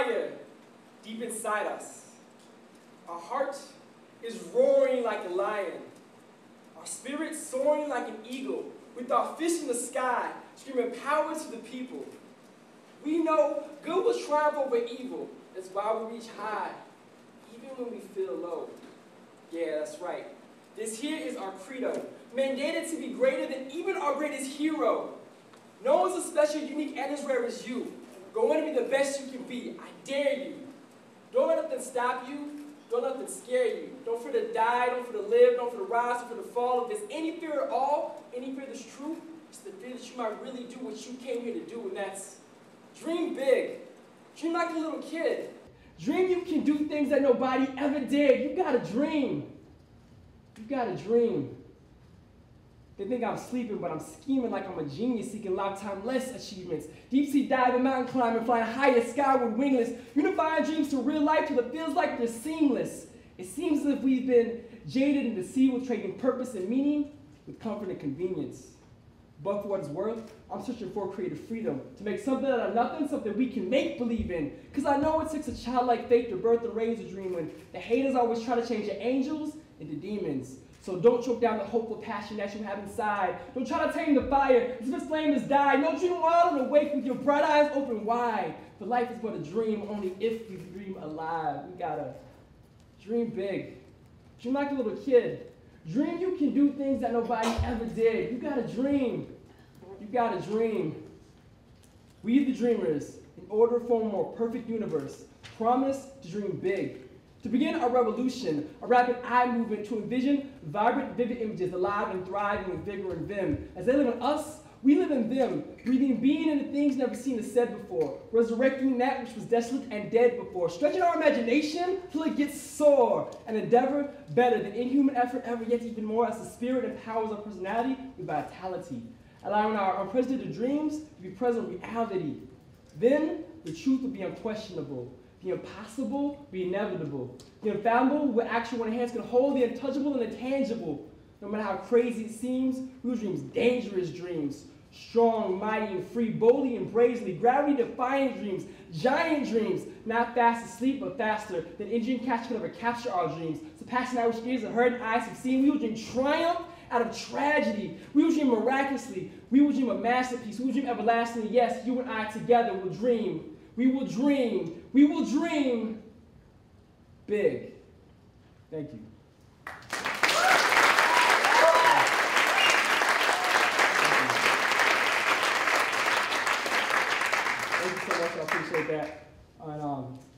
fire deep inside us. Our heart is roaring like a lion. Our spirit soaring like an eagle, with our fist in the sky, screaming power to the people. We know good will triumph over evil. That's why we reach high, even when we feel low. Yeah, that's right. This here is our credo, mandated to be greater than even our greatest hero. No one's as special, unique, and as rare as you. Go on to be the best you can be. I dare you. Don't let nothing stop you. Don't let nothing scare you. Don't fear to die. Don't fear to live. Don't fear to rise. Don't fear to fall. If there's any fear at all, any fear that's true, it's the fear that you might really do what you came here to do, and that's dream big. Dream like a little kid. Dream you can do things that nobody ever did. You gotta dream. You gotta dream. They think I'm sleeping, but I'm scheming like I'm a genius, seeking lifetime less achievements. Deep sea diving, mountain climbing, flying higher, skyward wingless, unifying dreams to real life till it feels like they're seamless. It seems as if we've been jaded and deceived with trading purpose and meaning with comfort and convenience. But for what it's worth, I'm searching for creative freedom to make something out of nothing, something we can make believe in. Because I know it takes a childlike faith to birth and raise a dream when the haters always try to change your angels into demons. So don't choke down the hopeful passion that you have inside. Don't try to tame the fire as if its flame has died. No, dream wild and awake with your bright eyes open wide. For life is but a dream only if you dream alive. We gotta dream big. Dream like a little kid. Dream you can do things that nobody ever did. You gotta dream. You gotta dream. We the dreamers, in order to form a more perfect universe, promise to dream big. To begin a revolution, a rapid eye movement to envision vibrant, vivid images alive and thriving with vigor and vim. As they live in us, we live in them, breathing being into things never seen or said before, resurrecting that which was desolate and dead before, stretching our imagination till it gets sore, and endeavor better than inhuman effort ever yet even more as the spirit empowers our personality with vitality, allowing our unprecedented dreams to be present reality. Then the truth will be unquestionable. The impossible be inevitable. The infallible with actual one hands can hold the untouchable and intangible. No matter how crazy it seems, we will dream dangerous dreams. Strong, mighty, and free, boldly and bravely, gravity-defying dreams, giant dreams, not fast asleep, but faster than engine catch could ever capture our dreams. Surpassing that which ears and heard and eyes have seen, we will dream triumph out of tragedy. We will dream miraculously. We will dream a masterpiece. We will dream everlastingly. Yes, you and I together will dream. We will dream. We will dream big. Thank you. Thank you so much. I appreciate that. And,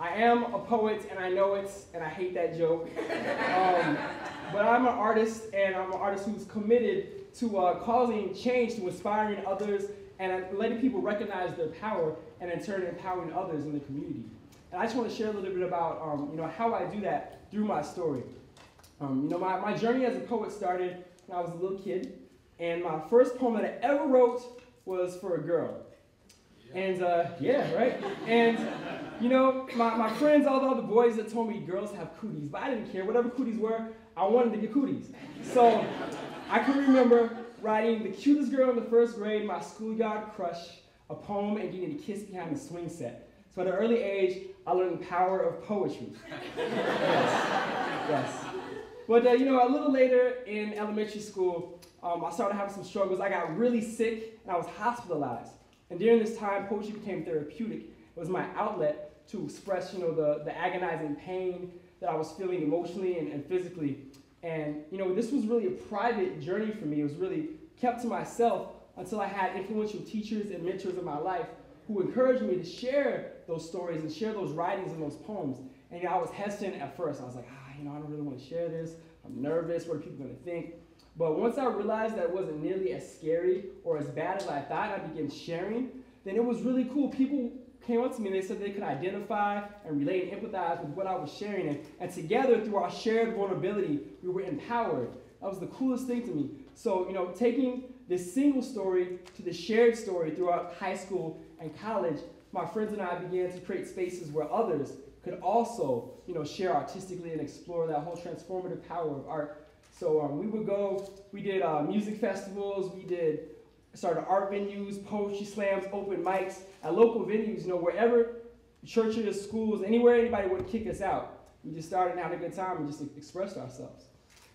I am a poet, and I know it, and I hate that joke. But I'm an artist, and I'm an artist who's committed to causing change, to inspiring others, and letting people recognize their power, and in turn empowering others in the community. And I just want to share a little bit about how I do that through my story. My journey as a poet started when I was a little kid, and my first poem that I ever wrote was for a girl. And yeah, right? And my friends, all the other boys that told me girls have cooties, but I didn't care. Whatever cooties were, I wanted to get cooties. So I can remember writing the cutest girl in the first grade, my schoolyard crush, a poem, and getting a kiss behind the swing set. So at an early age, I learned the power of poetry. Yes. But a little later in elementary school, I started having some struggles. I got really sick, and I was hospitalized. And during this time, poetry became therapeutic. It was my outlet to express, the agonizing pain that I was feeling emotionally and physically. And, this was really a private journey for me. It was really kept to myself until I had influential teachers and mentors in my life who encouraged me to share those stories and share those writings and those poems. And I was hesitant at first. I was like, I don't really want to share this. I'm nervous. What are people going to think? But once I realized that it wasn't nearly as scary or as bad as I thought, I began sharing, then it was really cool. People came up to me and they said they could identify and relate and empathize with what I was sharing. And together, through our shared vulnerability, we were empowered. That was the coolest thing to me. So, taking this single story to the shared story throughout high school and college, my friends and I began to create spaces where others could also, share artistically and explore that whole transformative power of art. So we did music festivals, started art venues, poetry slams, open mics, at local venues, wherever churches, schools, anywhere anybody would kick us out. We just started and had a good time and just expressed ourselves.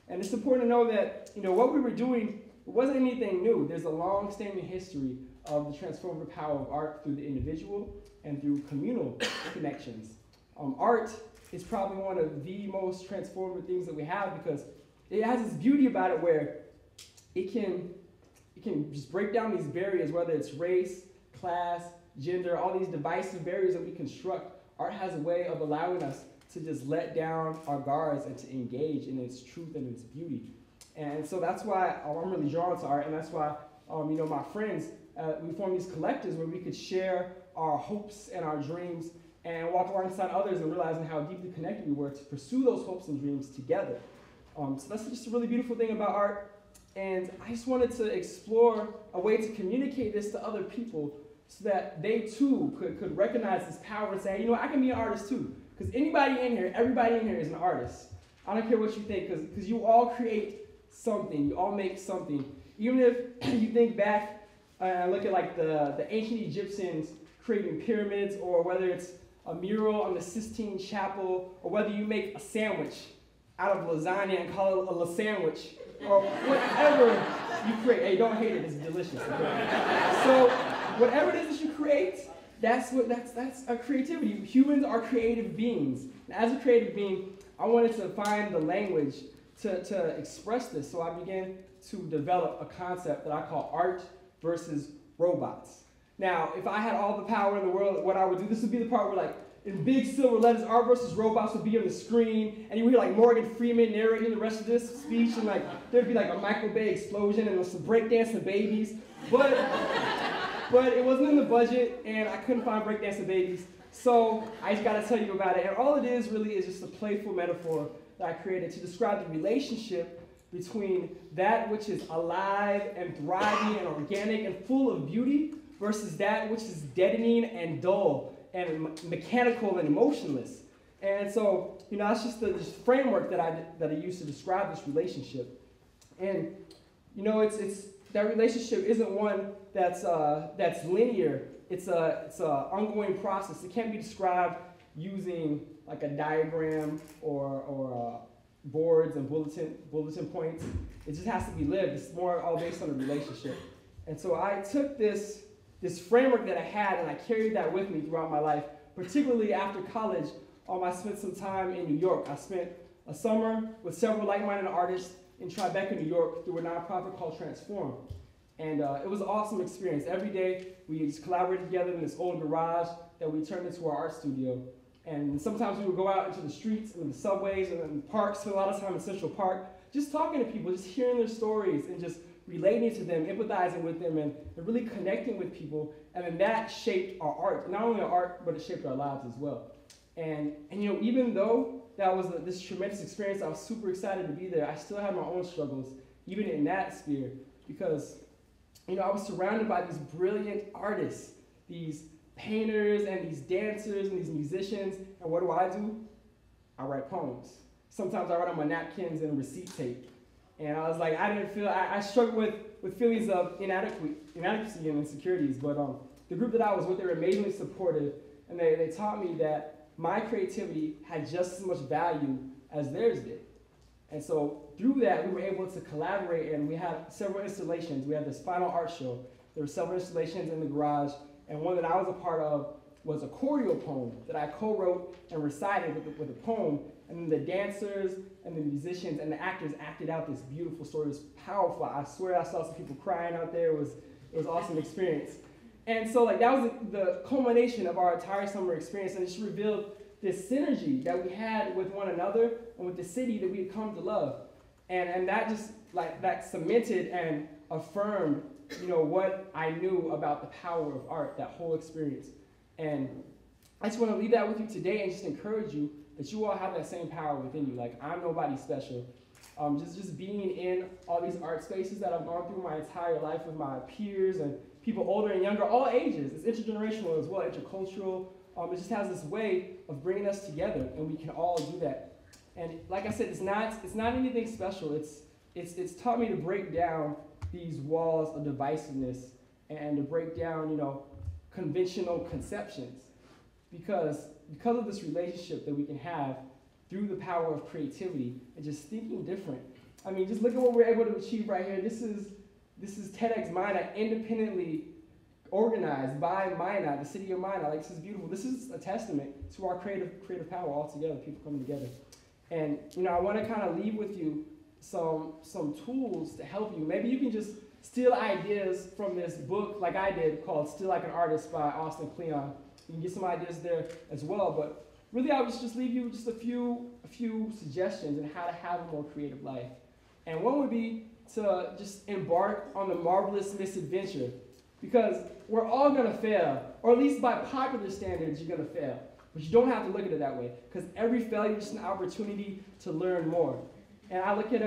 And it's important to know that, what we were doing, it wasn't anything new. There's a long-standing history of the transformative power of art through the individual and through communal connections. Art is probably one of the most transformative things that we have because it has this beauty about it where it can just break down these barriers, whether it's race, class, gender, all these divisive barriers that we construct. Art has a way of allowing us to just let down our guards and to engage in its truth and its beauty. And so that's why I'm really drawn to art, and that's why, my friends, we formed these collectives where we could share our hopes and our dreams and walk alongside others and realizing how deeply connected we were to pursue those hopes and dreams together. So that's just a really beautiful thing about art. And I just wanted to explore a way to communicate this to other people so that they too could recognize this power and say, I can be an artist too. Because everybody in here is an artist. I don't care what you think, because you all create something, you all make something. Even if you think back and look at like the ancient Egyptians creating pyramids, or whether it's a mural on the Sistine Chapel, or whether you make a sandwich out of lasagna and call it a la sandwich, or whatever you create. Hey, don't hate it, it's delicious. Okay? So whatever it is that you create, that's a creativity. Humans are creative beings. And as a creative being, I wanted to find the language to express this. So I began to develop a concept that I call art versus robots. Now, if I had all the power in the world, what I would do, this would be the part where, like, in big silver letters, art versus robots would be on the screen, and you would hear like Morgan Freeman narrating the rest of this speech, and like there'd be like a Michael Bay explosion and some breakdancing babies. But it wasn't in the budget, and I couldn't find breakdancing babies, so I just gotta tell you about it. And all it is really is just a playful metaphor that I created to describe the relationship between that which is alive and thriving and organic and full of beauty versus that which is deadening and dull and mechanical and emotionless. And so, that's just the framework that I use to describe this relationship. And, it's that relationship isn't one that's linear. It's a ongoing process. It can't be described using like a diagram or boards and bulletin points. It just has to be lived. It's more all based on a relationship. And so I took this framework that I had, and I carried that with me throughout my life, particularly after college. I spent some time in New York. I spent a summer with several like-minded artists in Tribeca, New York, through a nonprofit called Transform. And it was an awesome experience. Every day, we just collaborated together in this old garage that we turned into our art studio. And sometimes we would go out into the streets and the subways and in the parks, spend a lot of time in Central Park, just talking to people, just hearing their stories and just relating to them, empathizing with them, and really connecting with people. And then that shaped our art. Not only our art, but it shaped our lives as well. And even though that was this tremendous experience, I was super excited to be there, I still had my own struggles, even in that sphere, because I was surrounded by these brilliant artists, these painters and these dancers and these musicians. And what do? I write poems. Sometimes I write on my napkins and receipt tape. And I was like, I struggled with feelings of inadequacy and insecurities, but the group that I was with, they were amazingly supportive, and they taught me that my creativity had just as much value as theirs did. And so through that, we were able to collaborate, and we had several installations. We had this final art show. There were several installations in the garage, and one that I was a part of was a choreo poem that I co-wrote and recited with a poem, and then the dancers and the musicians and the actors acted out this beautiful story. It was powerful. I swear I saw some people crying out there. It was an awesome experience. And so that was the culmination of our entire summer experience, and it just revealed this synergy that we had with one another and with the city that we had come to love. And that just that cemented and affirmed what I knew about the power of art, that whole experience. And I just want to leave that with you today and just encourage you that you all have that same power within you. Like, I'm nobody special. Just being in all these art spaces that I've gone through my entire life with my peers and people older and younger, all ages. It's intergenerational as well, intercultural. It just has this way of bringing us together, and we can all do that. And like I said, it's not anything special. It's taught me to break down these walls of divisiveness and to break down, conventional conceptions. because of this relationship that we can have through the power of creativity and just thinking different. I mean, just look at what we're able to achieve right here. This is TEDxMinot, independently organized by Minot, the city of Minot. Like, this is beautiful. This is a testament to our creative power all together, people coming together. And, you know, I want to kind of leave with you some tools to help you. Maybe you can just steal ideas from this book, like I did, called Still Like an Artist by Austin Kleon. You can get some ideas there as well, but really I would just leave you with just a few suggestions on how to have a more creative life. And one would be to just embark on the marvelous misadventure, because we're all going to fail, or at least by popular standards, you're going to fail. But you don't have to look at it that way, because every failure is just an opportunity to learn more. And I look at,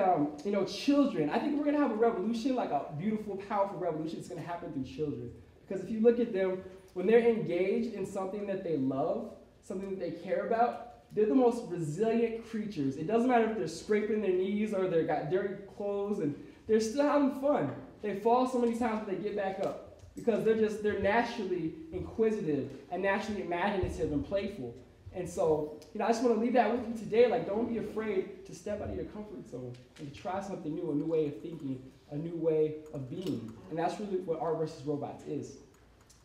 you know, children. I think we're going to have a revolution, like a beautiful, powerful revolution. It's going to happen through children. Because if you look at them, when they're engaged in something that they love, something that they care about, they're the most resilient creatures. It doesn't matter if they're scraping their knees or they've got dirty clothes, and they're still having fun. They fall so many times, but they get back up. Because they're naturally inquisitive and naturally imaginative and playful. And so, you know, I just want to leave that with you today. Like, don't be afraid to step out of your comfort zone and to try something new, a new way of thinking, a new way of being. And that's really what Art versus Robots is.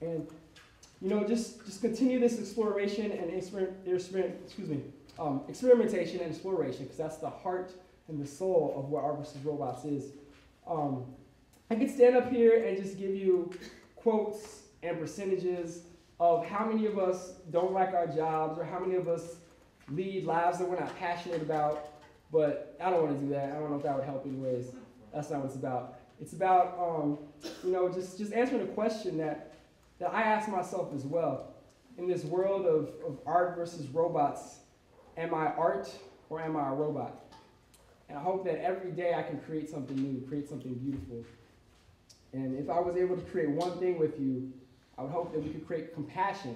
And, you know, just continue this exploration and experimentation and exploration, because that's the heart and the soul of what Art versus Robots is. I could stand up here and just give you quotes and percentages of how many of us don't like our jobs, or how many of us lead lives that we're not passionate about, but I don't want to do that. I don't know if that would help anyways. That's not what it's about. It's about, you know, just answering a question that I ask myself as well. In this world of art versus robots, am I art or am I a robot? And I hope that every day I can create something new, create something beautiful. And if I was able to create one thing with you, I would hope that we could create compassion,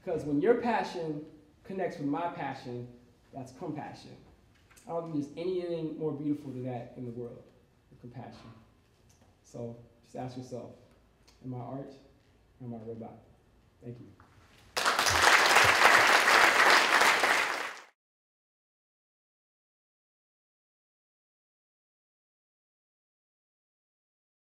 because when your passion connects with my passion, that's compassion. I don't think there's anything more beautiful than that in the world, compassion. So just ask yourself, am I art or am I a robot? Thank you.